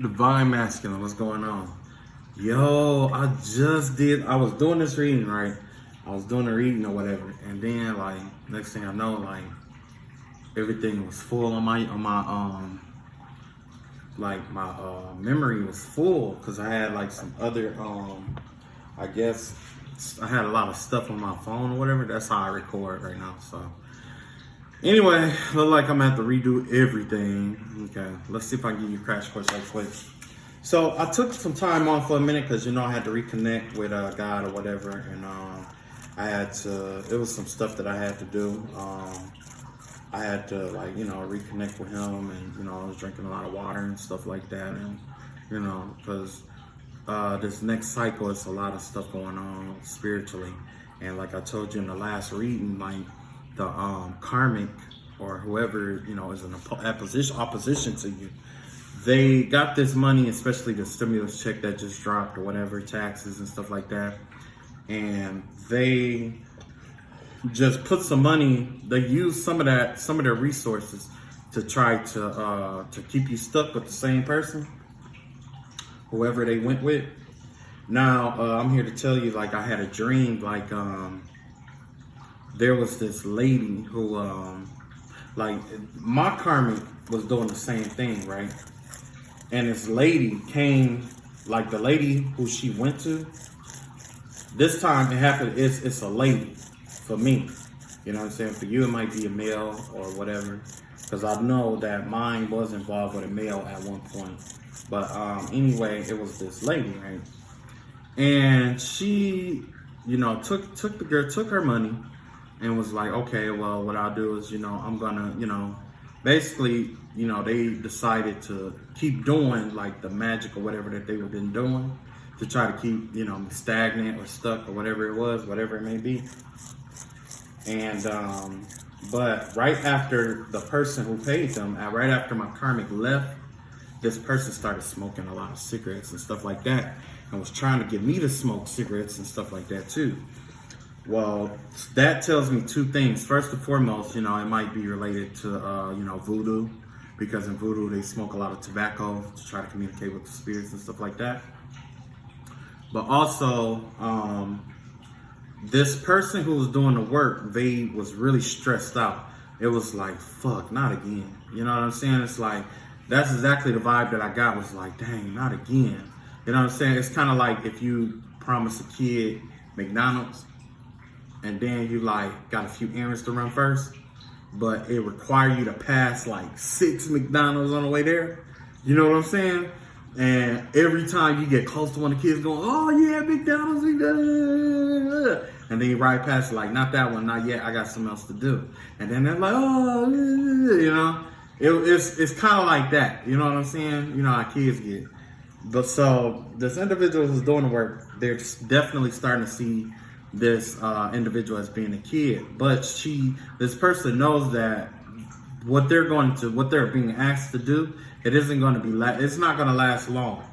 Divine Masculine, what's going on? Yo, I was doing this reading, right? I was doing a reading or whatever, and then like next thing I know, like everything was full on my memory was full because I had like some other I guess I had a lot of stuff on my phone or whatever. That's how I record right now. So anyway, look like I'm gonna have to redo everything. Okay, let's see if I can give you a crash course right quick. So I took some time off for a minute because I had to reconnect with God or whatever, and I had to. It was some stuff that I had to do. I had to reconnect with Him, and I was drinking a lot of water and stuff like that, and because this next cycle is a lot of stuff going on spiritually, and like I told you in the last reading, like the Karmic or whoever is in opposition to you. They got this money, especially the stimulus check that just dropped or whatever, taxes and stuff like that. And they just put some money, they used some of their resources to try to keep you stuck with the same person, whoever they went with. Now, I'm here to tell you, like, I had a dream, like, there was this lady who, like, my karmic was doing the same thing, right? And this lady came, like the lady who she went to. This time it happened, it's a lady for me. You know what I'm saying? For you, it might be a male or whatever. Because I know that mine was involved with a male at one point. But anyway, it was this lady, right? And she, took her money and was like, okay, well, what I'll do is, I'm gonna, basically, they decided to keep doing like the magic or whatever that they were been doing to try to keep, stagnant or stuck or whatever it was, whatever it may be. And, but right after the person who paid them, right after my karmic left, this person started smoking a lot of cigarettes and stuff like that and was trying to get me to smoke cigarettes and stuff like that too. Well, that tells me two things. First and foremost, it might be related to, voodoo, because in voodoo they smoke a lot of tobacco to try to communicate with the spirits and stuff like that. But also, this person who was doing the work, they was really stressed out. It was like, fuck, not again. You know what I'm saying? It's like, that's exactly the vibe that I got, was like, dang, not again. You know what I'm saying? It's kind of like if you promise a kid McDonald's, and then you like got a few errands to run first, but it require you to pass like 6 McDonald's on the way there. You know what I'm saying? And every time you get close to one of the kids going, oh yeah, McDonald's, McDonald's. And then you ride past it like, not that one, not yet, I got something else to do. And then they're like, oh, it's kind of like that. You know what I'm saying? You know how kids get. But so this individual who's doing the work, they're definitely starting to see this individual as being a kid, but this person knows that what they're being asked to do, it's not going to last long.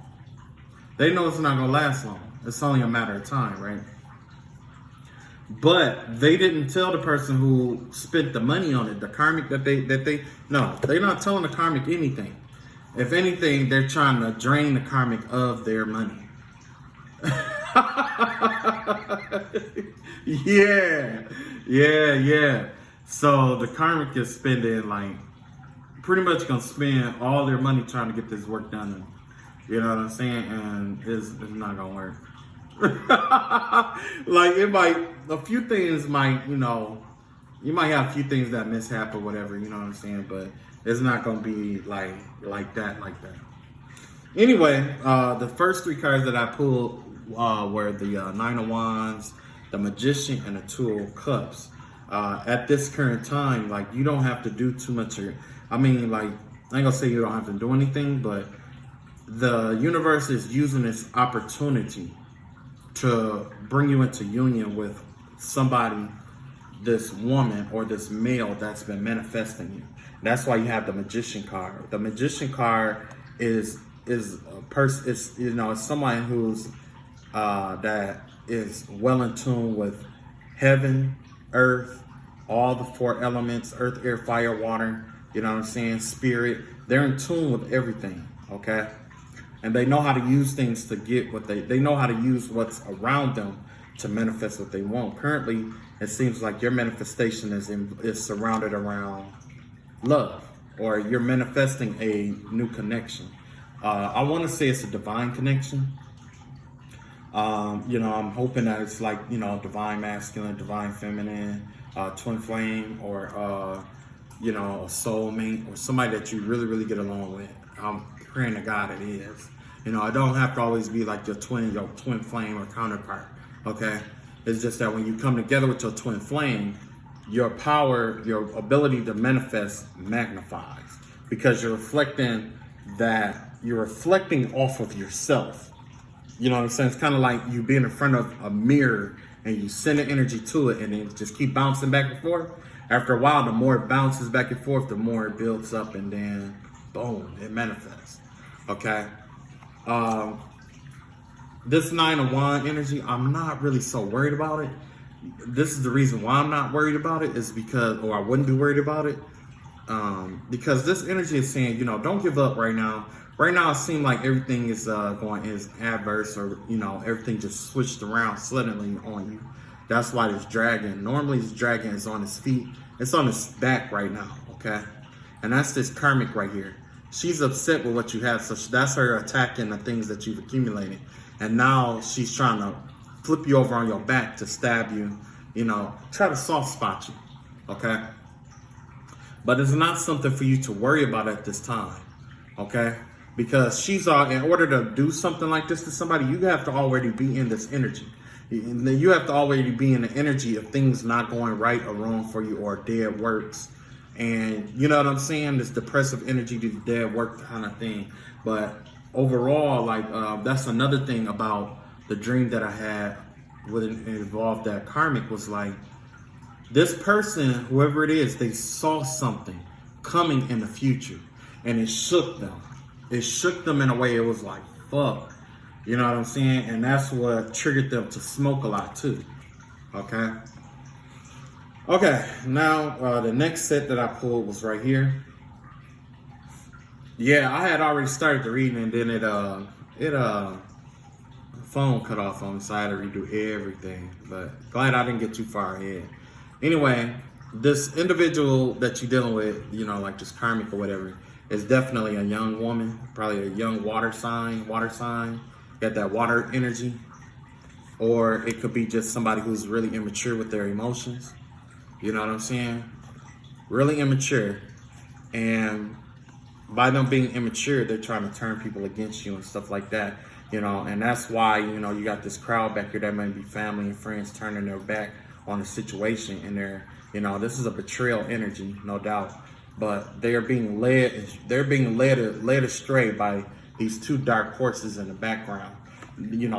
They know it's not going to last long. It's only a matter of time, right? But they didn't tell the person who spent the money on it, the karmic no, they're not telling the karmic anything. If anything, they're trying to drain the karmic of their money. Yeah. So the karmic is spending pretty much gonna spend all their money trying to get this work done. You know what I'm saying? And it's not gonna work. A few things might, you might have a few things that mishap or whatever, you know what I'm saying? But it's not gonna be like that. Anyway, the first 3 cards that I pulled were the Nine of Wands, the Magician, and the Two of Cups. At this current time, you don't have to do too much. I ain't gonna say you don't have to do anything, but the universe is using this opportunity to bring you into union with somebody, this woman or this male that's been manifesting you. That's why you have the Magician card. The Magician card is a person. It's someone who's that is well in tune with heaven, earth, all the 4 elements, earth, air, fire, water, you know what I'm saying, spirit. They're in tune with everything, okay? And they know how to use things to get what they know how to use what's around them to manifest what they want. Currently, it seems like your manifestation is surrounded around love, or you're manifesting a new connection. I want to say it's a divine connection. I'm hoping that it's like, divine masculine, divine feminine, twin flame, or, a soulmate, or somebody that you really, really get along with. I'm praying to God it is. It don't have to always be like your twin flame or counterpart. Okay. It's just that when you come together with your twin flame, your power, your ability to manifest magnifies, because you're reflecting off of yourself. You know what I'm saying? It's kind of like you being in front of a mirror and you send the energy to it and it just keep bouncing back and forth. After a while, the more it bounces back and forth, the more it builds up, and then boom, it manifests. Okay. This 9 of Wands energy, I'm not really so worried about it. This is the reason why I'm not worried about it, is because, or I wouldn't be worried about it, because this energy is saying, don't give up right now. Right now, it seems like everything is adverse, or everything just switched around suddenly on you. That's why this dragon. Normally, this dragon is on his feet. It's on his back right now. Okay, and that's this karmic right here. She's upset with what you have, so that's her attacking the things that you've accumulated, and now she's trying to flip you over on your back to stab you. Try to soft spot you. Okay, but it's not something for you to worry about at this time. Okay. Because she's in order to do something like this to somebody, you have to already be in this energy. You have to already be in the energy of things not going right or wrong for you, or dead works. And you know what I'm saying? This depressive energy, this dead work kind of thing. But overall, that's another thing about the dream that I had with it involved that karmic, was like, this person, whoever it is, they saw something coming in the future, and it shook them. It shook them in a way it was like, fuck. You know what I'm saying? And that's what triggered them to smoke a lot too. Okay. Okay. Now, the next set that I pulled was right here. Yeah, I had already started the reading, and then phone cut off on me, so I had to redo everything. But glad I didn't get too far ahead. Anyway, this individual that you're dealing with, like this karmic or whatever, is definitely a young woman, probably a young water sign, got that water energy. Or it could be just somebody who's really immature with their emotions. You know what I'm saying? Really immature. And by them being immature, they're trying to turn people against you and stuff like that. And that's why, you got this crowd back here that may be family and friends turning their back on the situation. And this is a betrayal energy, no doubt. But they're being led astray by these two dark forces in the background.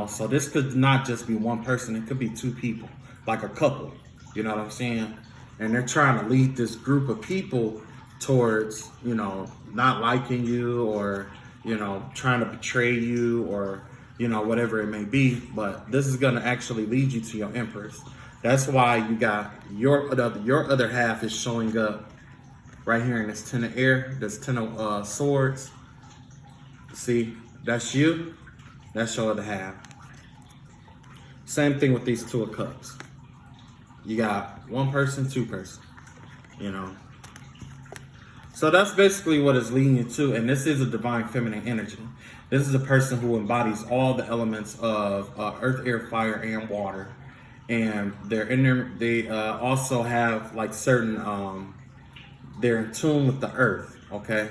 So this could not just be one person, it could be two people, like a couple. You know what I'm saying? And they're trying to lead this group of people towards, not liking you, or, trying to betray you, or, whatever it may be. But this is going to actually lead you to your empress. That's why you got your other half is showing up right here in this 10 of air, this 10 of swords. See, that's you. That's your other half. Same thing with these 2 of cups. You got one person, two person. So that's basically what it's leading you to. And this is a divine feminine energy. This is a person who embodies all the elements of earth, air, fire, and water. And they also have like certain they're in tune with the earth, okay?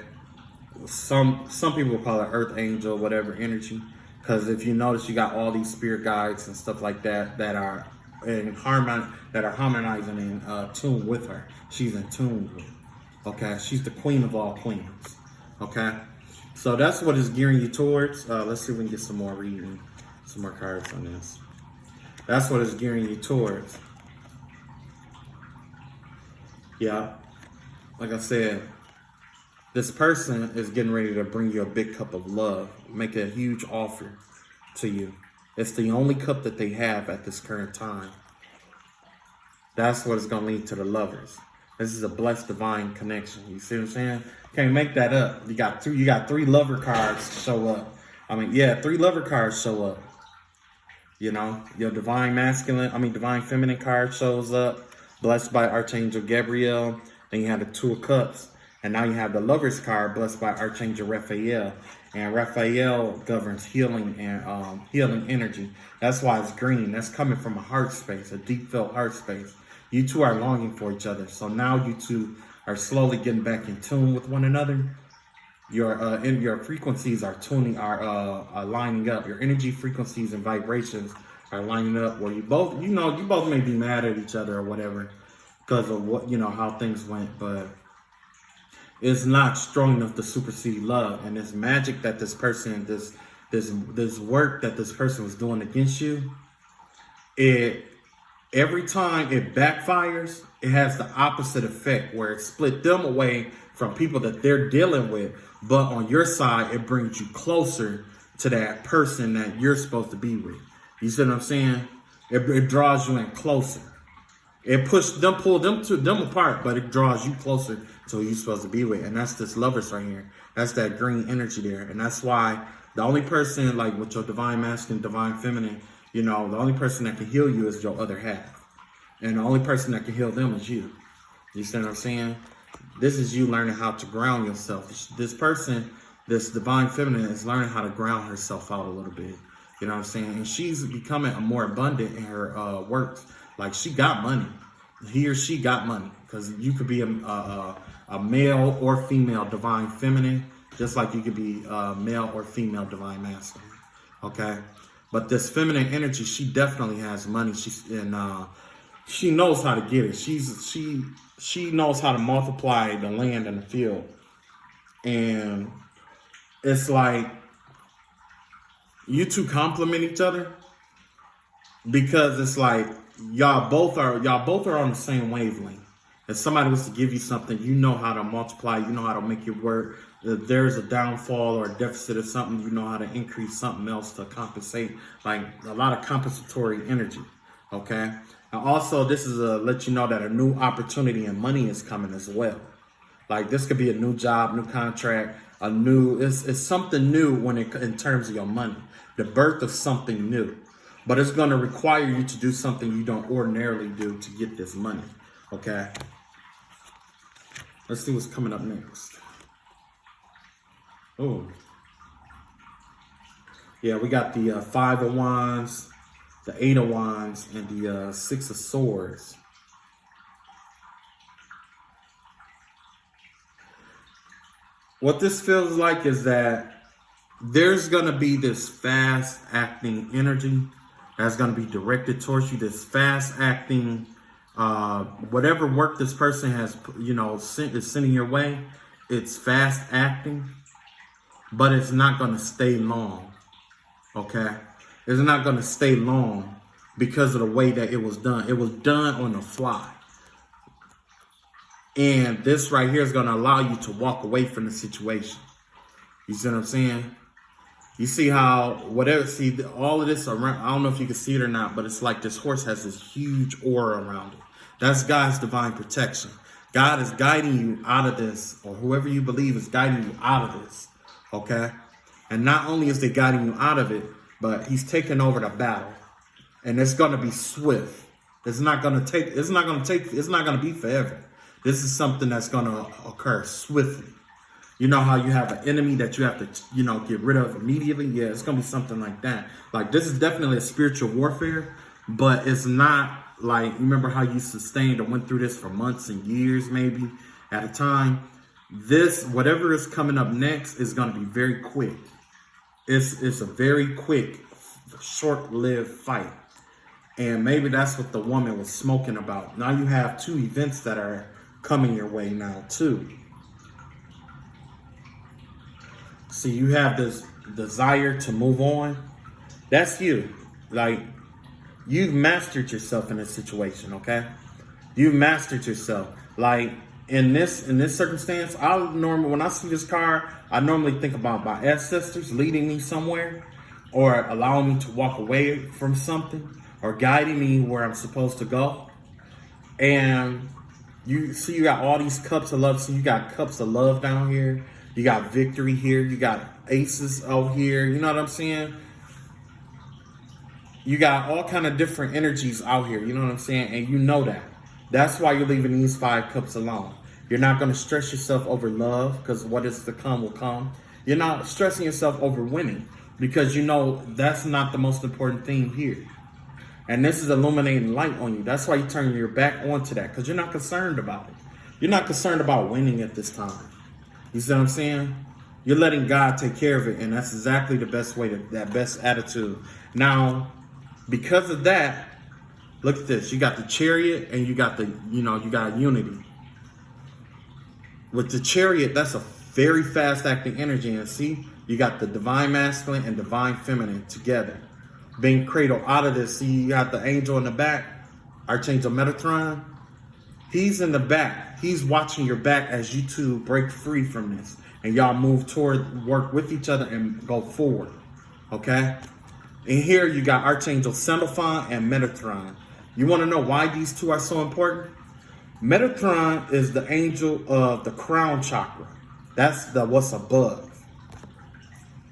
Some people call it earth angel, whatever energy. Because if you notice, you got all these spirit guides and stuff like that that are harmonizing in tune with her. She's in tune with, okay? She's the queen of all queens, okay? So that's what it's gearing you towards. Let's see if we can get some more reading, some more cards on this. That's what it's gearing you towards. Yeah. Like I said, this person is getting ready to bring you a big cup of love, make a huge offer to you. It's the only cup that they have at this current time. That's what it's going to lead to the lovers. This is a blessed divine connection. You see what I'm saying? Can't make that up. You got three lover cards show up I mean, yeah, 3 lover cards show up. You know, your divine feminine card shows up. Blessed by Archangel Gabriel. Then you have the 2 of Cups. And now you have the Lover's card, blessed by Archangel Raphael. And Raphael governs healing and healing energy. That's why it's green. That's coming from a heart space, a deep felt heart space. You two are longing for each other. So now you two are slowly getting back in tune with one another. Your frequencies are lining up. Your energy frequencies and vibrations are lining up where you both may be mad at each other or whatever because of what, how things went, but it's not strong enough to supersede love. And this magic that this person, this work that this person was doing against you, every time it backfires, it has the opposite effect where it split them away from people that they're dealing with. But on your side, it brings you closer to that person that you're supposed to be with. You see what I'm saying? It draws you in closer. It pulled them apart, but it draws you closer to who you're supposed to be with. And that's this Lovers right here. That's that green energy there. And that's why the only person, like with your divine masculine, divine feminine, the only person that can heal you is your other half. And the only person that can heal them is you. You see what I'm saying? This is you learning how to ground yourself. This person, this divine feminine, is learning how to ground herself out a little bit. You know what I'm saying? And she's becoming more abundant in her works. Like she got money. He or she got money. Because you could be a male or female divine feminine, just like you could be male or female divine masculine. Okay? But this feminine energy, she definitely has money. She knows how to get it. She knows how to multiply the land and the field. And it's like you two complement each other because it's like y'all both are on the same wavelength. If somebody was to give you something, you know how to multiply, you know how to make it work. If there's a downfall or a deficit of something, you know how to increase something else to compensate. Like a lot of compensatory energy. Okay. And also, this is let you know that a new opportunity and money is coming as well. Like this could be a new job, new contract, it's something new in terms of your money, the birth of something new. But it's going to require you to do something you don't ordinarily do to get this money. Okay. Let's see what's coming up next. Oh. Yeah, we got the 5 of Wands, the 8 of Wands, and the 6 of Swords. What this feels like is that there's going to be this fast acting energy that's going to be directed towards you. This fast acting, whatever work this person has, is sending your way, it's fast acting, but it's not going to stay long. Okay. It's not going to stay long because of the way that it was done. It was done on the fly. And this right here is going to allow you to walk away from the situation. You see what I'm saying? You see how all of this around, I don't know if you can see it or not, but it's like this horse has this huge aura around it. That's God's divine protection. God is guiding you out of this, or whoever you believe is guiding you out of this. Okay? And not only is they guiding you out of it, but he's taking over the battle. And it's going to be swift. It's not going to be forever. This is something that's going to occur swiftly. You know how you have an enemy that you have to, get rid of immediately? Yeah, it's going to be something like that. Like, this is definitely a spiritual warfare, but it's not like, remember how you sustained or went through this for months and years maybe at a time? This, whatever is coming up next, is going to be very quick. It's a very quick, short-lived fight. And maybe that's what the woman was smoking about. Now you have 2 events that are coming your way now too. See, you have this desire to move on. That's you. Like, you've mastered yourself in this situation, okay? You've mastered yourself. Like, in this circumstance, when I see this card, I normally think about my ancestors leading me somewhere, or allowing me to walk away from something, or guiding me where I'm supposed to go. And you see, you got all these cups of love. So you got cups of love down here. You got victory here. You got aces out here. You know what I'm saying? You got all kind of different energies out here. You know what I'm saying? And you know that. That's why you're leaving these 5 cups alone. You're not going to stress yourself over love, because what is to come will come. You're not stressing yourself over winning, because you know that's not the most important thing here. And this is illuminating light on you. That's why you turn your back onto that, because you're not concerned about it. You're not concerned about winning at this time. You see what I'm saying? You're letting God take care of it, and that's exactly the best way, that best attitude. Now, because of that, look at this. You got the Chariot, and you got the, you got unity. With the Chariot, that's a very fast acting energy. And see, you got the divine masculine and divine feminine together, being cradled out of this. See, you got the angel in the back, Archangel Metatron. He's in the back. He's watching your back as you two break free from this. And y'all move toward, work with each other and go forward. Okay? And here you got Archangel Sandalphon and Metatron. You want to know why these two are so important? Metatron is the angel of the crown chakra. That's the what's above.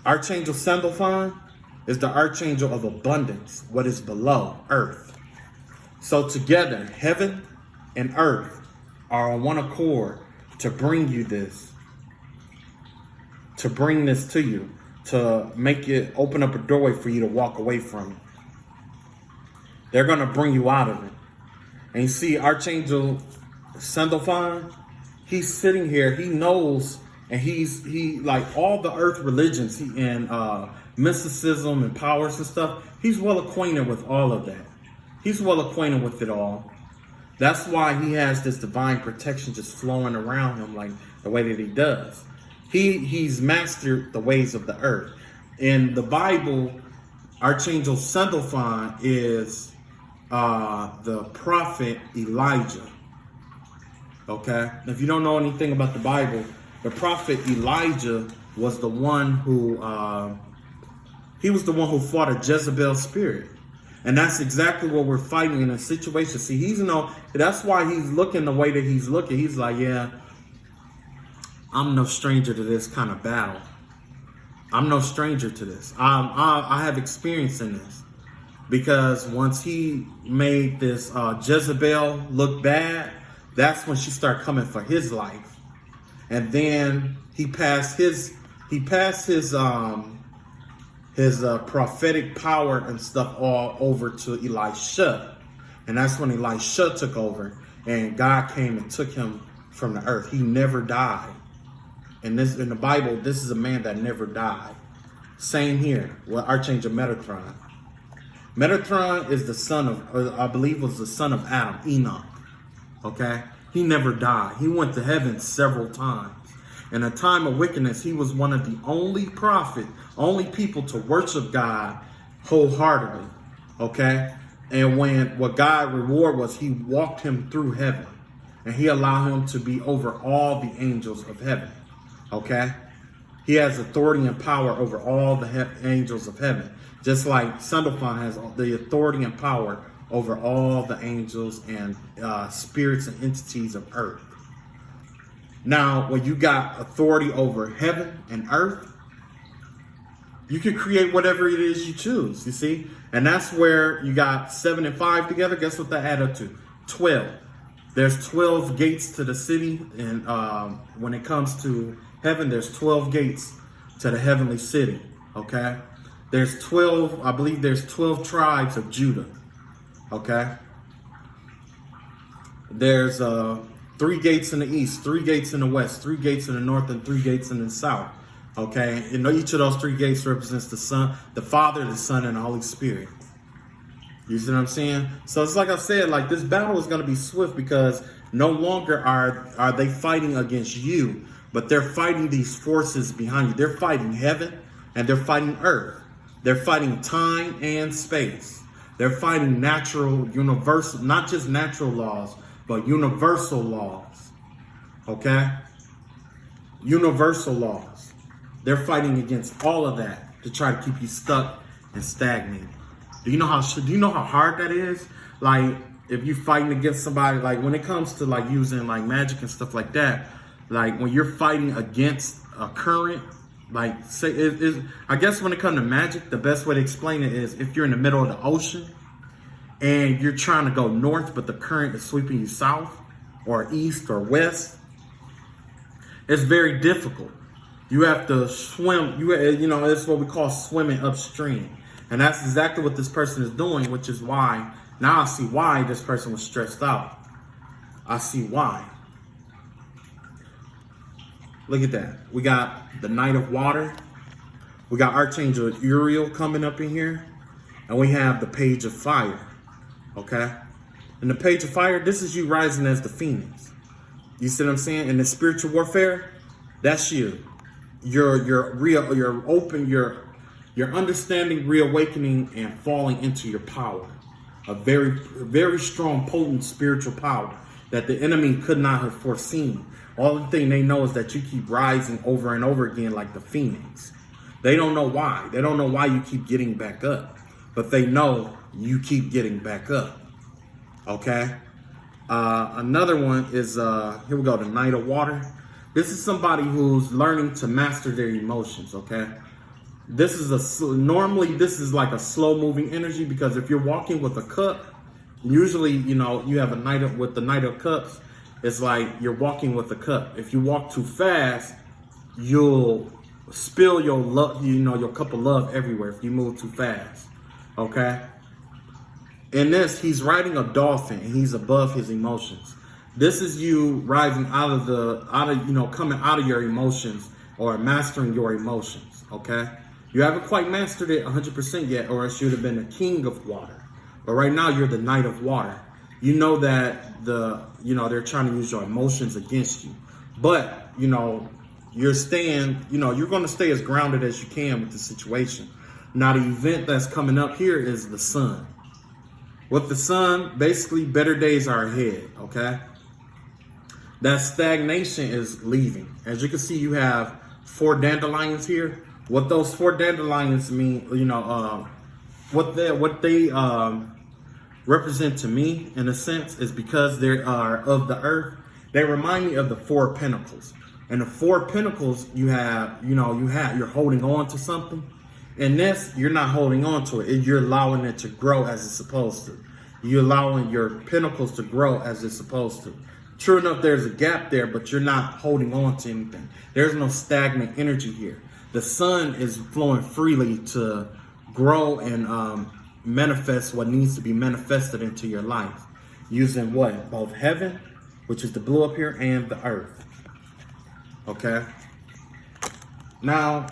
Archangel Sandalphon is the archangel of abundance, what is below, earth. So together, heaven and earth are on one accord to bring you this, to bring this to you, to make it open up a doorway for you to walk away from it. They're going to bring you out of it. And you see Archangel Sandalphon, he's sitting here, he knows, and he like all the earth religions and mysticism and powers and stuff, he's well acquainted with all of that. He's well acquainted with it all. That's why he has this divine protection just flowing around him like the way that he does. He's mastered the ways of the earth. In the Bible, Archangel Sandalphon is the prophet Elijah. Okay? If you don't know anything about the Bible, the prophet Elijah was the one who fought a Jezebel spirit. And that's exactly what we're fighting in a situation. See, that's why he's looking the way that he's looking. He's like, yeah, I'm no stranger to this kind of battle. I'm no stranger to this. I have experience in this. Because once he made this Jezebel look bad, that's when she started coming for his life. And then he passed his prophetic power and stuff all over to Elisha. And that's when Elisha took over and God came and took him from the earth. He never died. And this in the Bible, this is a man that never died. Same here with Archangel Metatron. Metatron is the son of, I believe was the son of Adam, Enoch. Okay? He never died. He went to heaven several times. In a time of wickedness, he was one of the only people to worship God wholeheartedly. Okay? And what God reward was, he walked him through heaven. And he allowed him to be over all the angels of heaven. Okay? He has authority and power over all the angels of heaven. Just like Sandalphon has the authority and power over all the angels and spirits and entities of earth. Now, when you got authority over heaven and earth, you can create whatever it is you choose, you see? And that's where you got 7 and 5 together. Guess what that add up to? 12. There's 12 gates to the city. And when it comes to heaven, there's 12 gates to the heavenly city, okay? There's 12, I believe there's 12 tribes of Judah, okay? There's 3 gates in the east, 3 gates in the west, 3 gates in the north, and 3 gates in the south, okay? And each of those 3 gates represents the Son, the Father, the Son, and the Holy Spirit. You see what I'm saying? So it's like I said, like this battle is going to be swift because no longer are they fighting against you, but they're fighting these forces behind you. They're fighting heaven and they're fighting earth. They're fighting time and space. They're fighting natural, universal, not just natural laws, but universal laws. Okay? Universal laws. They're fighting against all of that to try to keep you stuck and stagnated. Do you know how hard that is? Like, if you're fighting against somebody, like when it comes to like using like magic and stuff like that, like when you're fighting against a current. Like, say, I guess when it comes to magic, the best way to explain it is if you're in the middle of the ocean and you're trying to go north, but the current is sweeping you south or east or west, it's very difficult. You have to swim. You know, it's what we call swimming upstream. And that's exactly what this person is doing, which is why, now I see why this person was stressed out. I see why. Look at that. We got the Knight of Water. We got Archangel Uriel coming up in here. And we have the Page of Fire. Okay? And the Page of Fire, this is you rising as the Phoenix. You see what I'm saying? In the spiritual warfare, that's you. You're understanding, reawakening, and falling into your power. A very, very strong, potent spiritual power that the enemy could not have foreseen. All the thing they know is that you keep rising over and over again like the Phoenix. They don't know why. They don't know why you keep getting back up. But they know you keep getting back up. Okay? Another one is, here we go, the Knight of Water. This is somebody who's learning to master their emotions, okay? This is normally this is like a slow moving energy, because if you're walking with a cup, usually, you know, you have with the Knight of Cups, it's like you're walking with a cup. If you walk too fast, you'll spill your love, you know, your cup of love everywhere if you move too fast. Okay? In this, he's riding a dolphin and he's above his emotions. This is you rising coming out of your emotions or mastering your emotions. Okay? You haven't quite mastered it 100% yet, or else you'd have been the King of Water. But right now you're the Knight of Water. You know that they're trying to use your emotions against you. But, you know, you're going to stay as grounded as you can with the situation. Now, the event that's coming up here is the Sun. With the Sun, basically, better days are ahead, okay? That stagnation is leaving. As you can see, you have 4 dandelions here. What those 4 dandelions mean, what they represent to me, in a sense, is because they are of the earth. They remind me of the 4 pentacles. And the 4 pentacles, you're holding on to something. In this, you're not holding on to it. You're allowing it to grow as it's supposed to. You're allowing your pentacles to grow as it's supposed to. True enough, there's a gap there, but you're not holding on to anything. There's no stagnant energy here. The Sun is flowing freely to grow and manifest what needs to be manifested into your life. Using what? Both heaven, which is the blue up here, and the earth. Okay? Now,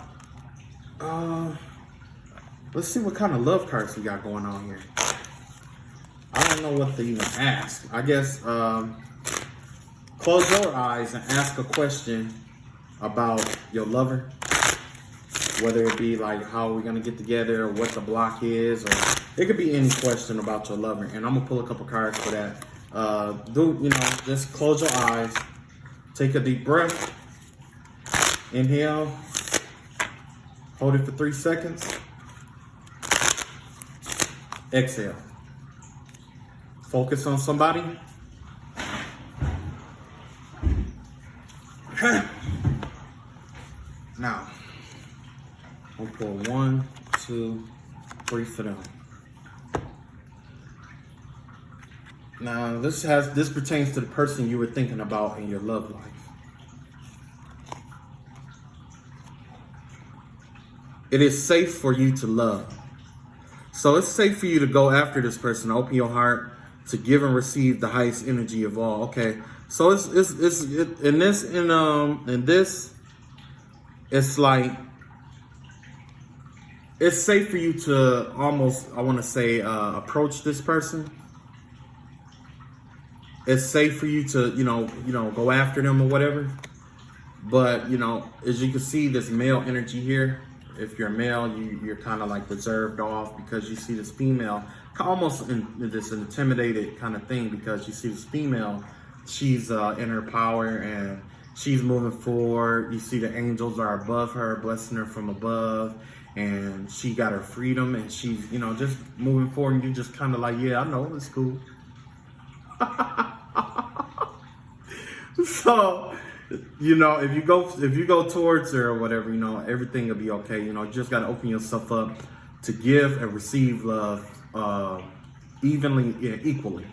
let's see what kind of love cards we got going on here. I don't know what to even ask. I guess close your eyes and ask a question about your lover. Whether it be like how we're gonna get together, or what the block is, or it could be any question about your lover. And I'm gonna pull a couple cards for that. Just close your eyes, take a deep breath, inhale, hold it for 3 seconds, exhale. Focus on somebody. Now, I'll pull 1, 2, 3 for them. Now, this pertains to the person you were thinking about in your love life. It is safe for you to love. So it's safe for you to go after this person, open your heart, to give and receive the highest energy of all. Okay, so it's like it's safe for you to almost, I want to say, approach this person. It's safe for you to go after them or whatever. But as you can see, this male energy here. If you're a male, you're kind of like reserved off, because you see this female almost in this intimidated kind of thing, because you see this female, she's in her power and she's moving forward. You see the angels are above her, blessing her from above, and she got her freedom, and she's just moving forward, and you're just kind of like, yeah, I know, it's cool. So You know, if you go towards her or whatever, you know, everything will be okay. You know, you just got to open yourself up to give and receive love evenly, yeah, equally.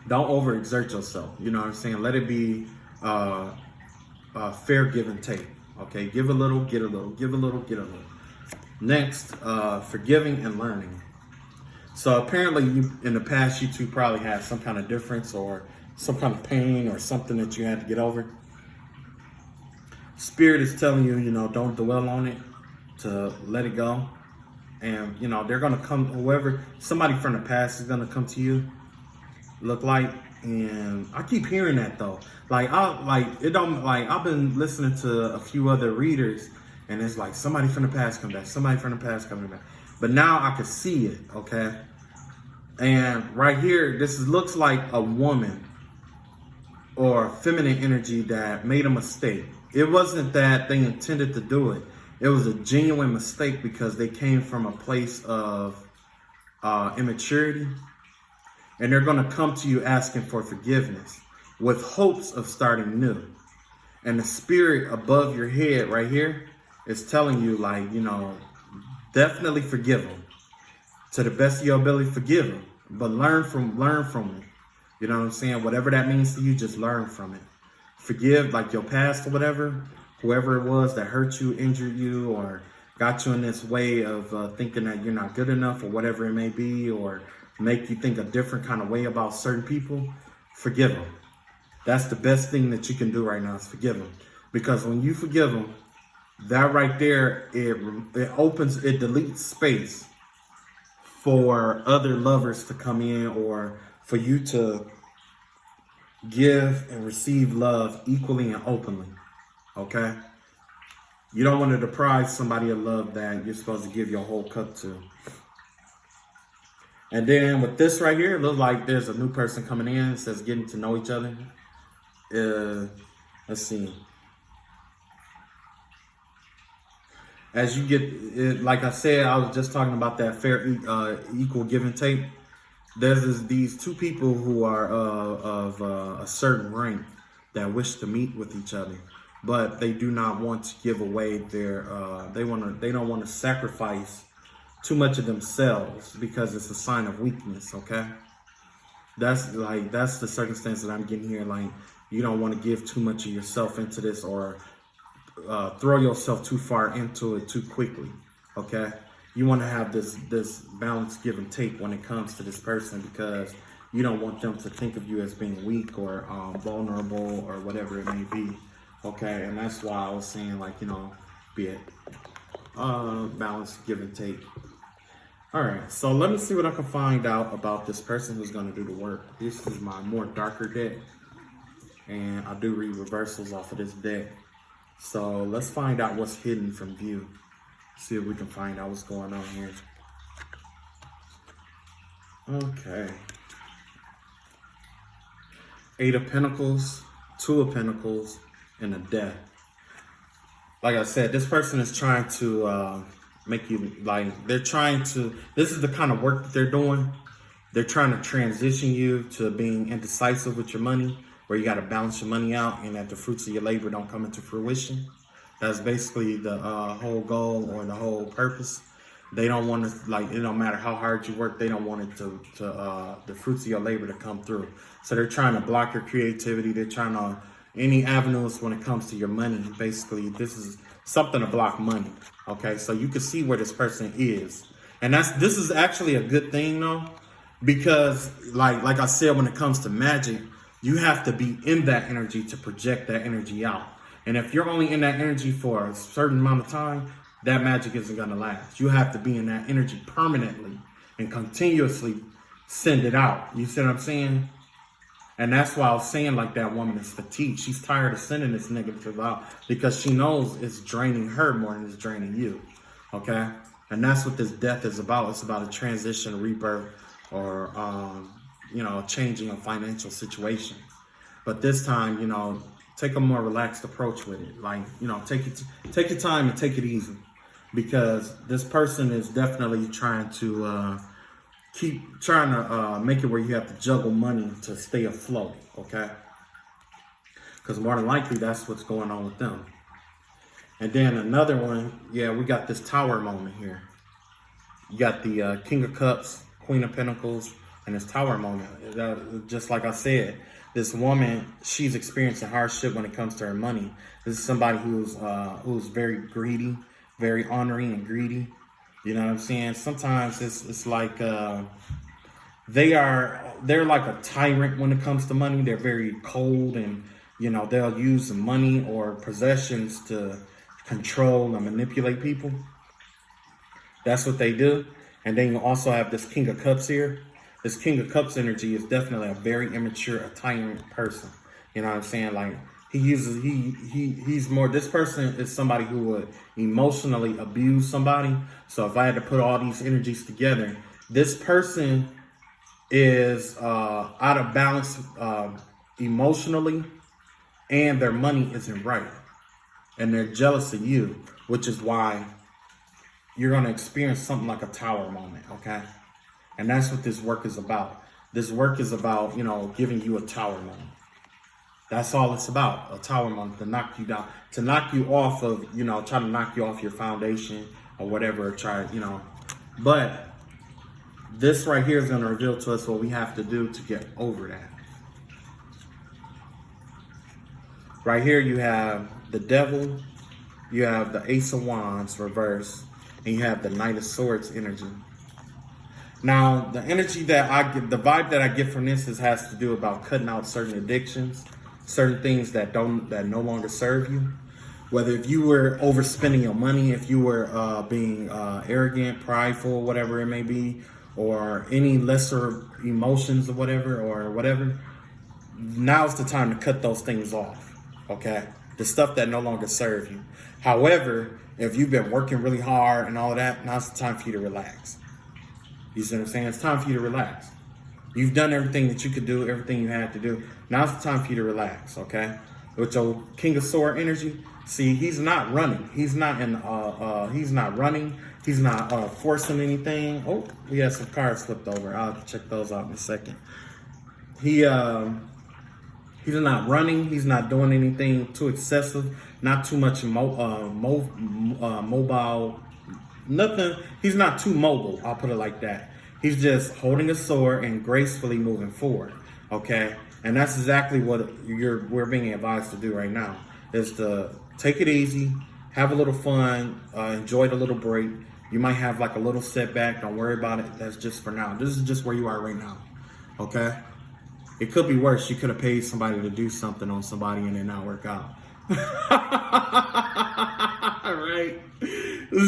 Don't overexert yourself. You know what I'm saying? Let it be fair give and take. Okay, give a little, get a little, give a little, get a little. Next, forgiving and learning. So apparently, in the past, you two probably had some kind of difference or some kind of pain or something that you had to get over. Spirit is telling you, you know, don't dwell on it, to let it go. And, you know, they're going to come, somebody from the past is going to come to you, look like. And I keep hearing that though. I've been listening to a few other readers, and it's like somebody from the past come back, somebody from the past coming back. But now I can see it, okay? And right here, looks like a woman or feminine energy that made a mistake. It wasn't that they intended to do it. It was a genuine mistake because they came from a place of immaturity. And they're going to come to you asking for forgiveness with hopes of starting new. And the spirit above your head right here is telling you, like, you know, definitely forgive them. To the best of your ability, forgive them. But learn from it. You know what I'm saying? Whatever that means to you, just learn from it. Forgive, like your past or whatever, whoever it was that hurt you, injured you, or got you in this way of thinking that you're not good enough or whatever it may be, or make you think a different kind of way about certain people. Forgive them. That's the best thing that you can do right now is forgive them. Because when you forgive them, that right there, it deletes space for other lovers to come in or for you to give and receive love equally and openly. Okay? You don't want to deprive somebody of love that you're supposed to give your whole cup to. And then with this right here, it looks like there's a new person coming in. It says getting to know each other. Let's see. As you get, like I said, I was just talking about that fair, equal give and take. There's these two people who are of a certain rank that wish to meet with each other, but they do not want to give away their. They don't want to sacrifice too much of themselves because it's a sign of weakness. Okay, that's the circumstance that I'm getting here. Like, you don't want to give too much of yourself into this or throw yourself too far into it too quickly. Okay, you want to have this balanced give and take when it comes to this person, because you don't want them to think of you as being weak or vulnerable or whatever it may be. Okay, and that's why I was saying, like, you know, be it balanced give and take. All right, so let me see what I can find out about this person who's going to do the work. This is my more darker deck, and I do read reversals off of this deck. So let's find out what's hidden from view. See if we can find out what's going on here. Okay. 8 of Pentacles, 2 of Pentacles, and a Death. Like I said, this person is trying to make you, like, this is the kind of work that they're doing. They're trying to transition you to being indecisive with your money, where you got to balance your money out and that the fruits of your labor don't come into fruition. That's basically the whole goal or the whole purpose. They don't want to, like, it don't matter how hard you work, they don't want it to the fruits of your labor to come through. So they're trying to block your creativity. They're trying to, any avenues when it comes to your money. Basically, this is something to block money. Okay, so you can see where this person is. And this is actually a good thing though, because like I said, when it comes to magic, you have to be in that energy to project that energy out. And if you're only in that energy for a certain amount of time, that magic isn't going to last. You have to be in that energy permanently and continuously send it out. You see what I'm saying? And that's why I was saying, like, that woman is fatigued. She's tired of sending this negative out because she knows it's draining her more than it's draining you. Okay? And that's what this death is about. It's about a transition, rebirth, or you know, changing a financial situation. But this time, you know, take a more relaxed approach with it. Like, you know, take your time and take it easy, because this person is definitely trying to make it where you have to juggle money to stay afloat. Okay. because more than likely that's what's going on with them. And then another one, yeah, we got this Tower moment here. You got the King of Cups, Queen of Pentacles, and this Tower moment. Just like I said, this woman, she's experiencing hardship when it comes to her money. This is somebody who's very greedy, very honoring and greedy. You know what I'm saying? Sometimes it's like they're like a tyrant when it comes to money. They're very cold, and you know, they'll use the money or possessions to control and manipulate people. That's what they do. And then you also have this King of Cups here. This King of Cups energy is definitely a very immature, a tyrant person. You know what I'm saying? Like he's more, this person is somebody who would emotionally abuse somebody. So if I had to put all these energies together, this person is out of balance emotionally, and their money isn't right. And they're jealous of you, which is why you're going to experience something like a Tower moment, okay? And that's what this work is about. This work is about, you know, giving you a Tower moment. That's all it's about, a Tower moment, to knock you down, to knock you off of, you know, try to knock you off your foundation or whatever, try, you know. But this right here is going to reveal to us what we have to do to get over that. Right here you have the Devil, you have the Ace of Wands reverse, and you have the Knight of Swords energy. Now, the energy that I get, the vibe that I get from this has to do about cutting out certain addictions, certain things that no longer serve you. Whether if you were overspending your money, if you were being arrogant, prideful, whatever it may be, or any lesser emotions or whatever, now's the time to cut those things off. Okay, the stuff that no longer serve you. However, if you've been working really hard and all of that, now's the time for you to relax. You see what I'm saying? It's time for you to relax. You've done everything that you could do, everything you had to do. Now's the time for you to relax, okay? With your King of Sword energy, see, he's not running. He's not running. He's not forcing anything. Oh, we had some cards flipped over. I'll check those out in a second. He's not running. He's not doing anything too excessive. Not too much mobile. Nothing. He's not too mobile. I'll put it like that. He's just holding a sword and gracefully moving forward. Okay, and that's exactly what we're being advised to do right now. Is to take it easy, have a little fun, enjoy the little break. You might have like a little setback. Don't worry about it. That's just for now. This is just where you are right now. Okay. It could be worse. You could have paid somebody to do something on somebody and it not work out. Right?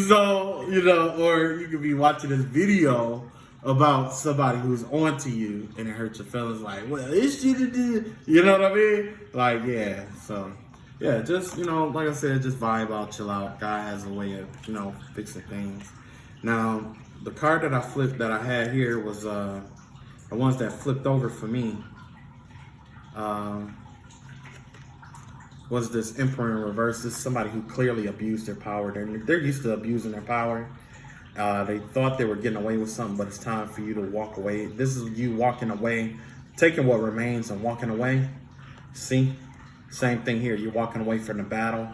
So, you know, or you could be watching this video about somebody who's on to you and it hurts your feelings like, well, it's you to do. You know what I mean? Like, yeah. So, yeah, just, you know, like I said, just vibe out, chill out. God has a way of, you know, fixing things. Now, the card that I flipped that I had here was the ones that flipped over for me. Was this Emperor in reverse. This is somebody who clearly abused their power. They're used to abusing their power. They thought they were getting away with something, but it's time for you to walk away. This is you walking away, taking what remains and walking away. See? Same thing here. You're walking away from the battle.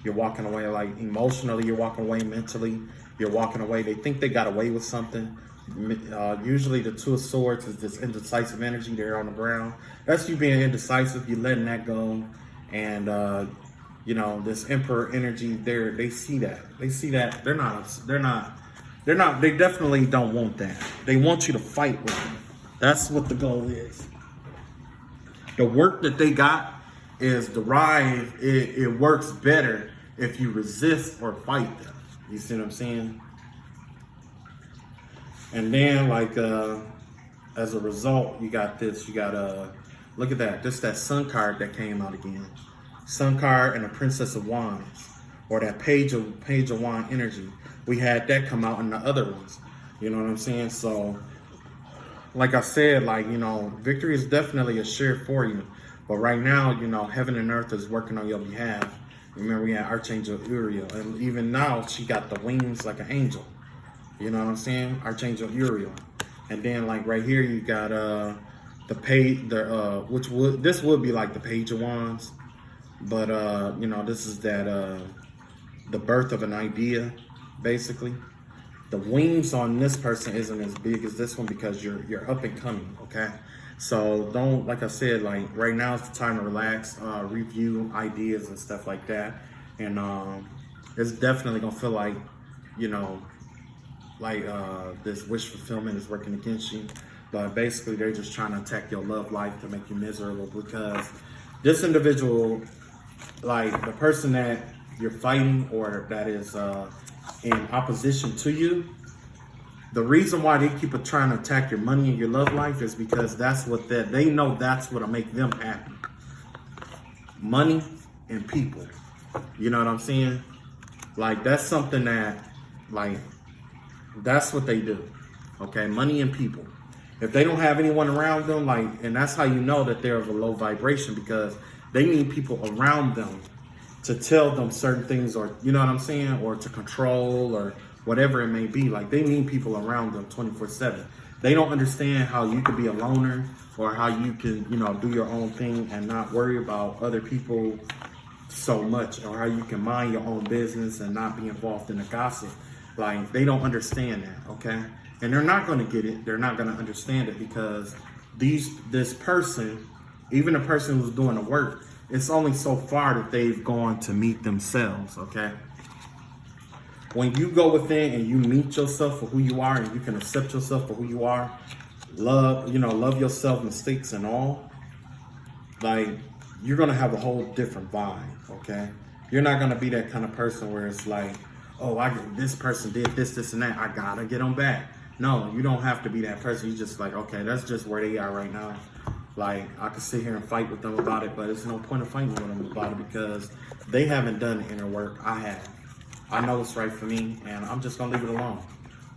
You're walking away like emotionally. You're walking away mentally. You're walking away. They think they got away with something. Usually the Two of Swords is this indecisive energy there on the ground. That's you being indecisive. You letting that go. And, you know, this Emperor energy there, they see that. They see that. They definitely don't want that. They want you to fight with them. That's what the goal is. The work that they got is derived. It works better if you resist or fight them. You see what I'm saying? And then, like, as a result, you got this. You got look at that. This that Sun card that came out again. Sun card and the Princess of Wands, or that Page of Wand energy. We had that come out in the other ones. You know what I'm saying? So, like I said, like, you know, victory is definitely assured for you. But right now, you know, heaven and earth is working on your behalf. Remember, we had Archangel Uriel, and even now she got the wings like an angel. You know what I'm saying? Archangel Uriel. And then, like, right here, you got this would be like the Page of Wands. But you know, this is that the birth of an idea, basically. The wings on this person isn't as big as this one because you're up and coming, okay? So don't, like I said, like right now is the time to relax, review ideas and stuff like that. And it's definitely gonna feel like, you know, like this wish fulfillment is working against you. But basically they're just trying to attack your love life to make you miserable, because this individual, like the person that you're fighting or that is in opposition to you, the reason why they keep trying to attack your money and your love life is because that's what they know, that's what'll make them happy. Money and people. You know what I'm saying? Like that's something that, like, that's what they do. Okay, money and people. If they don't have anyone around them, like, and that's how you know that they're of a low vibration, because they need people around them to tell them certain things, or you know what I'm saying, or to control or whatever it may be. Like they need people around them 24/7. They don't understand how you could be a loner, or how you can, you know, do your own thing and not worry about other people so much, or how you can mind your own business and not be involved in the gossip. Like they don't understand that, okay? And they're not going to get it. They're not going to understand it, because this person, even the person who's doing the work, it's only so far that they've gone to meet themselves, okay? When you go within and you meet yourself for who you are, and you can accept yourself for who you are, love yourself, mistakes and all, like you're going to have a whole different vibe, okay? You're not going to be that kind of person where it's like, oh, this person did this, and that, I got to get them back. No, you don't have to be that person. You just like, okay, that's just where they are right now. Like, I could sit here and fight with them about it, but there's no point of fighting with them about it, because they haven't done the inner work. I have. I know it's right for me, and I'm just going to leave it alone.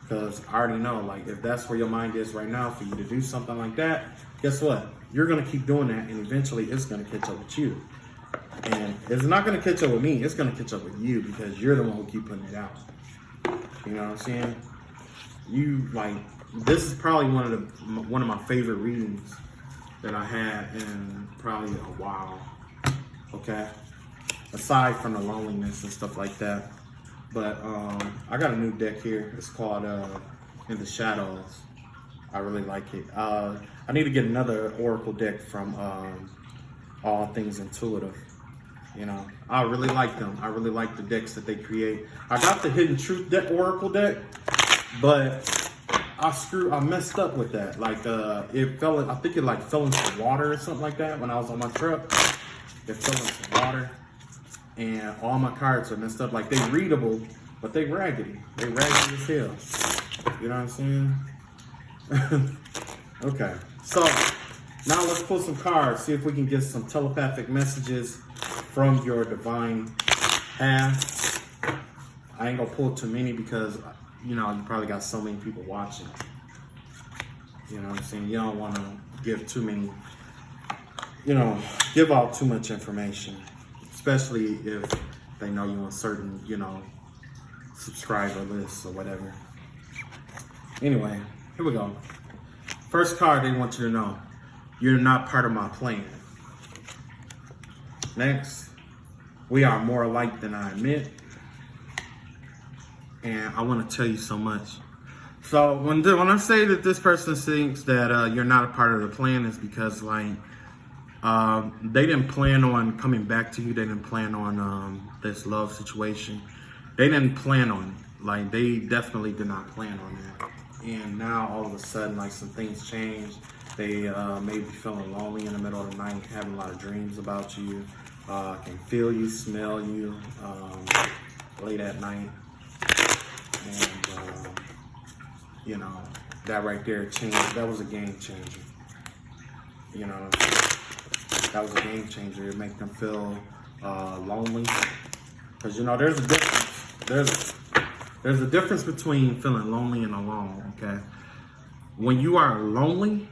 Because I already know, like, if that's where your mind is right now, for you to do something like that, guess what? You're going to keep doing that, and eventually it's going to catch up with you. And it's not going to catch up with me. It's going to catch up with you, because you're the one who keep putting it out. You know what I'm saying? You, like, this is probably one of my favorite readings that I had in probably a while, okay? Aside from the loneliness and stuff like that. But I got a new deck here. It's called In the Shadows. I really like it. I need to get another Oracle deck from All Things Intuitive. You know, I really like them. I really like the decks that they create. I got the Hidden Truth deck, Oracle deck, but I messed up with that. Like I think it like fell into water or something like that when I was on my truck. It fell into water, and all my cards are messed up. Like they readable, but they raggedy. They raggedy as hell. You know what I'm saying? Okay, so now let's pull some cards. See if we can get some telepathic messages from your divine path. I ain't gonna pull too many because, you know, you probably got so many people watching. You know what I'm saying? You don't want to give too many, you know, give out too much information, especially if they know you on certain, you know, subscriber lists or whatever. Anyway, here we go. First card they want you to know: you're not part of my plan. Next, we are more alike than I admit. And I want to tell you so much. So when I say that this person thinks that you're not a part of the plan, is because like they didn't plan on coming back to you. They didn't plan on this love situation. They didn't plan on it. Like they definitely did not plan on that. And now all of a sudden, like some things changed. They may be feeling lonely in the middle of the night, having a lot of dreams about you. Can feel you, smell you late at night. And, you know, that right there changed. That was a game changer. You know, that was a game changer. It made them feel lonely. Because, you know, there's a difference. There's a difference between feeling lonely and alone, okay? When you are lonely,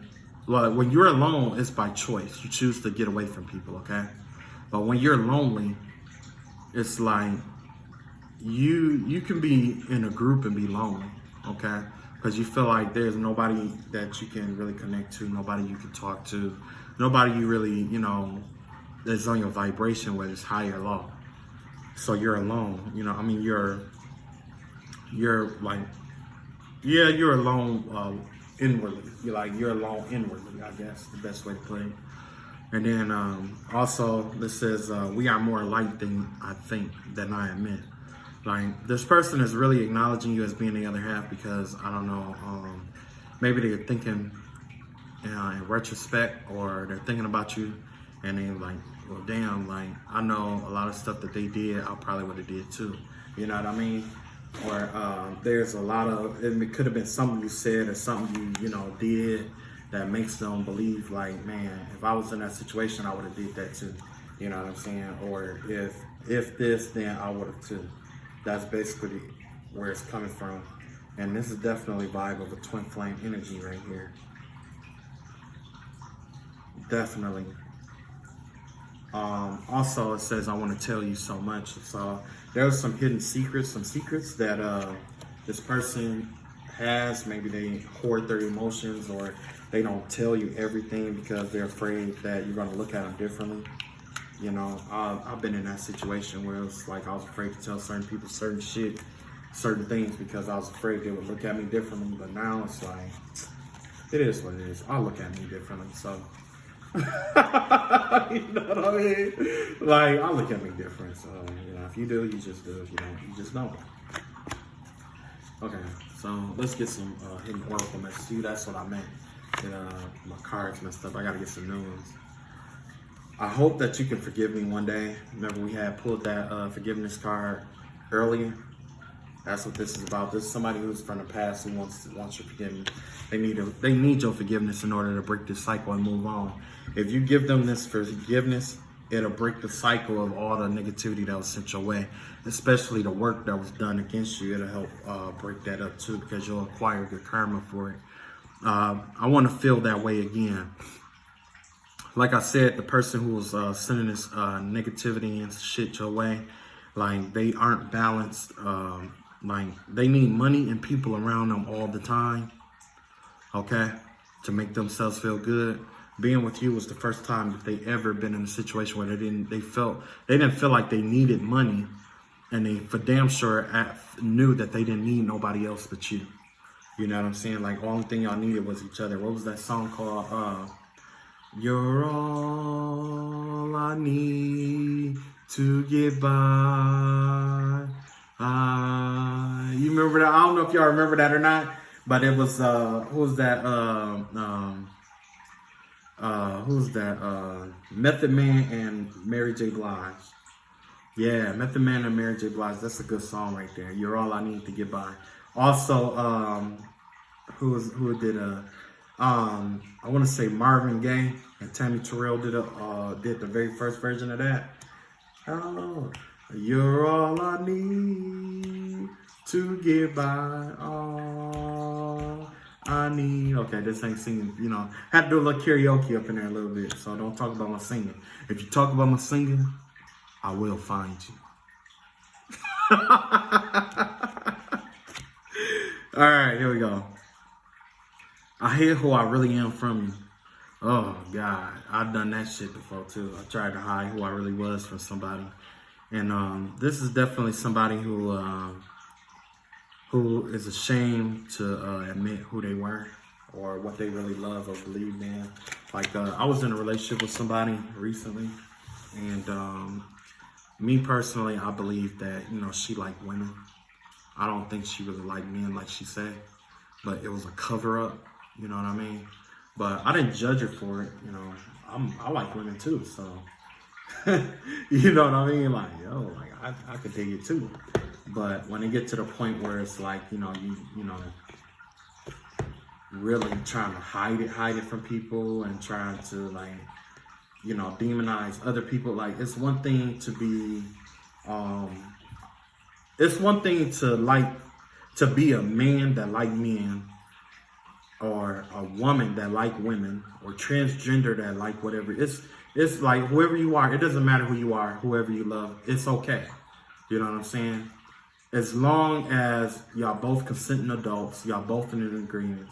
like when you're alone, it's by choice. You choose to get away from people, okay? But when you're lonely, it's like you can be in a group and be lonely, okay? Because you feel like there's nobody that you can really connect to, nobody you can talk to, nobody you really, you know, is on your vibration, whether it's high or low. So you're alone. You know, I mean, you're like, yeah, you're alone inwardly. You're alone inwardly, I guess, the best way to put it. And then also, this says, we are more alike than I think, than I admit. Like, this person is really acknowledging you as being the other half because, I don't know, maybe they're thinking in retrospect, or they're thinking about you and they're like, well, damn, like, I know a lot of stuff that they did, I probably would have did too. You know what I mean? Or there's a lot of, it could have been something you said or something you know, did that makes them believe like, man, if I was in that situation, I would have did that too. You know what I'm saying? Or if this, then I would have too. That's basically where it's coming from. And this is definitely vibe of a twin flame energy right here. Definitely. Also, it says, I want to tell you so much. So there's some hidden secrets, some secrets that this person has. Maybe they hoard their emotions, or they don't tell you everything because they're afraid that you're going to look at them differently. You know, I've been in that situation where it's like I was afraid to tell certain people certain shit, certain things, because I was afraid they would look at me differently. But now it's like, it is what it is. I'll look at me differently, so. You know what I mean? Like, I'll look at me different, so, you know, if you do, you just do. If you don't, you just don't. Okay, so let's get some hidden oracle messages. See, that's what I meant. My cards messed up. I gotta get some new ones. I hope that you can forgive me one day. Remember, we had pulled that forgiveness card earlier. That's what this is about. This is somebody who's from the past who wants your forgiveness. They need your forgiveness in order to break this cycle and move on. If you give them this forgiveness, it'll break the cycle of all the negativity that was sent your way, especially the work that was done against you. It'll help break that up too, because you'll acquire good karma for it. I want to feel that way again. Like I said, the person who was sending this negativity and shit your way, like, they aren't balanced. Like, they need money and people around them all the time, okay, to make themselves feel good. Being with you was the first time that they ever been in a situation where they didn't feel like they needed money, and they for damn sure knew that they didn't need nobody else but you. You know what I'm saying? Like, only thing y'all needed was each other. What was that song called? You're all I need to get by. You remember that? I don't know if y'all remember that or not, but it was who was that? Who's that? Method Man and Mary J. Blige. Yeah, Method Man and Mary J. Blige. That's a good song right there. You're all I need to get by. Also, who did I want to say Marvin Gaye and Tammy Terrell did the very first version of that. Oh, you're all I need to get by. All I need. Okay, this ain't singing. You know, had to do a little karaoke up in there a little bit. So don't talk about my singing. If you talk about my singing, I will find you. All right, here we go. I hear who I really am from you. Oh, God. I've done that shit before, too. I tried to hide who I really was from somebody. And this is definitely somebody who is ashamed to admit who they were or what they really love or believe in. Like, I was in a relationship with somebody recently. And me personally, I believe that, you know, she liked women. I don't think she really liked men like she said. But it was a cover-up. You know what I mean? But I didn't judge her for it. You know, I like women too, so you know what I mean? Like, yo, like I could dig it too. But when it get to the point where it's like, you know, you know, really trying to hide it from people and trying to, like, you know, demonize other people. Like, it's one thing to be, it's one thing to be a man that like men, or a woman that like women, or transgender that like whatever. It's like whoever you are, it doesn't matter who you are, whoever you love, it's okay. You know what I'm saying? As long as y'all both consenting adults, y'all both in an agreement,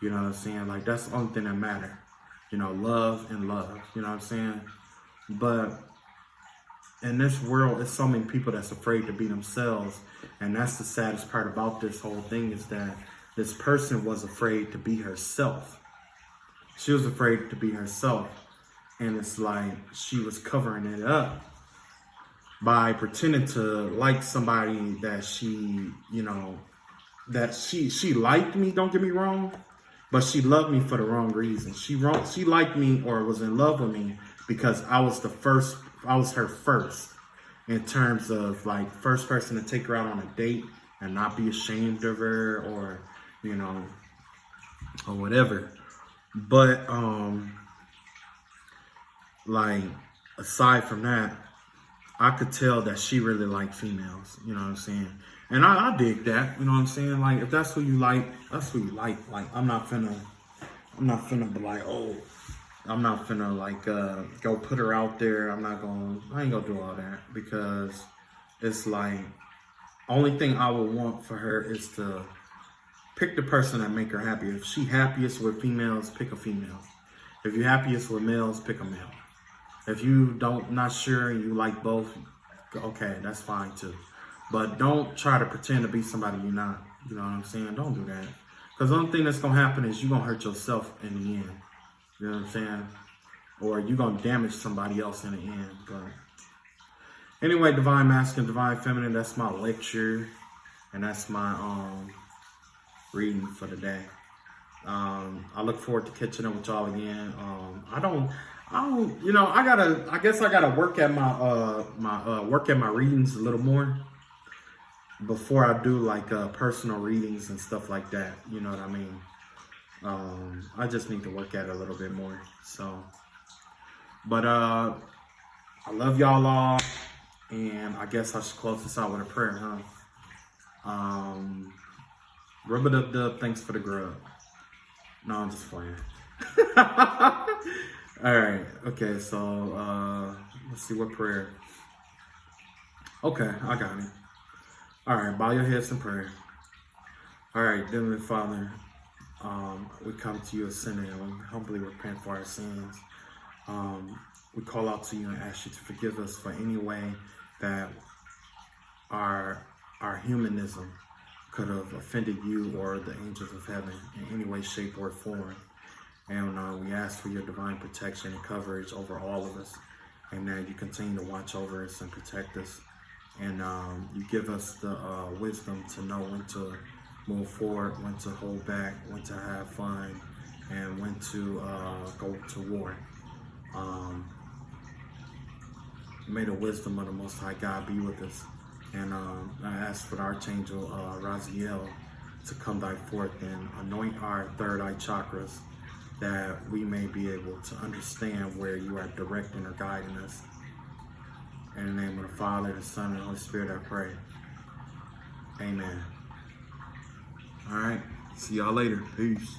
you know what I'm saying? Like, that's the only thing that matters. You know, love and love, you know what I'm saying? But in this world, it's so many people that's afraid to be themselves. And that's the saddest part about this whole thing, is that this person was afraid to be herself. She was afraid to be herself. And it's like she was covering it up by pretending to like somebody that she, you know, that she liked me, don't get me wrong, but she loved me for the wrong reason. She liked me or was in love with me because I was her first, in terms of like first person to take her out on a date and not be ashamed of her, or, you know, or whatever. But like, aside from that, I could tell that she really liked females, you know what I'm saying? And I dig that, you know what I'm saying? Like, if that's who you like, that's who you like. Like, I'm not finna be like, oh, I'm not finna like go put her out there. I ain't gonna do all that, because it's like, only thing I would want for her is to pick the person that make her happy. If she happiest with females, pick a female. If you're happiest with males, pick a male. If you not sure and you like both, okay, that's fine too. But don't try to pretend to be somebody you're not. You know what I'm saying? Don't do that. Because the only thing that's going to happen is you're going to hurt yourself in the end. You know what I'm saying? Or you're going to damage somebody else in the end. But anyway, Divine Masculine, Divine Feminine, that's my lecture. And that's my reading for the day. I look forward to catching up with y'all again. I guess I gotta work at my readings a little more before I do like personal readings and stuff like that. You know what I mean? I just need to work at it a little bit more. So, but I love y'all all, and I guess I should close this out with a prayer, huh? Rub-a-dub-dub, thanks for the grub. No, I'm just playing. Alright, okay, so let's see what prayer. Okay, I got it. Alright, bow your heads in prayer. Alright, Heavenly Father, we come to you as sinners and we humbly repent for our sins. We call out to you and ask you to forgive us for any way that our humanism could have offended you or the angels of heaven in any way, shape, or form. And we ask for your divine protection and coverage over all of us, and that you continue to watch over us and protect us. And you give us the wisdom to know when to move forward, when to hold back, when to have fun, and when to go to war. May the wisdom of the Most High God be with us. And I ask for the Archangel Raziel to come thy forth and anoint our third eye chakras, that we may be able to understand where you are directing or guiding us. In the name of the Father, the Son, and the Holy Spirit, I pray. Amen. All right. See y'all later. Peace.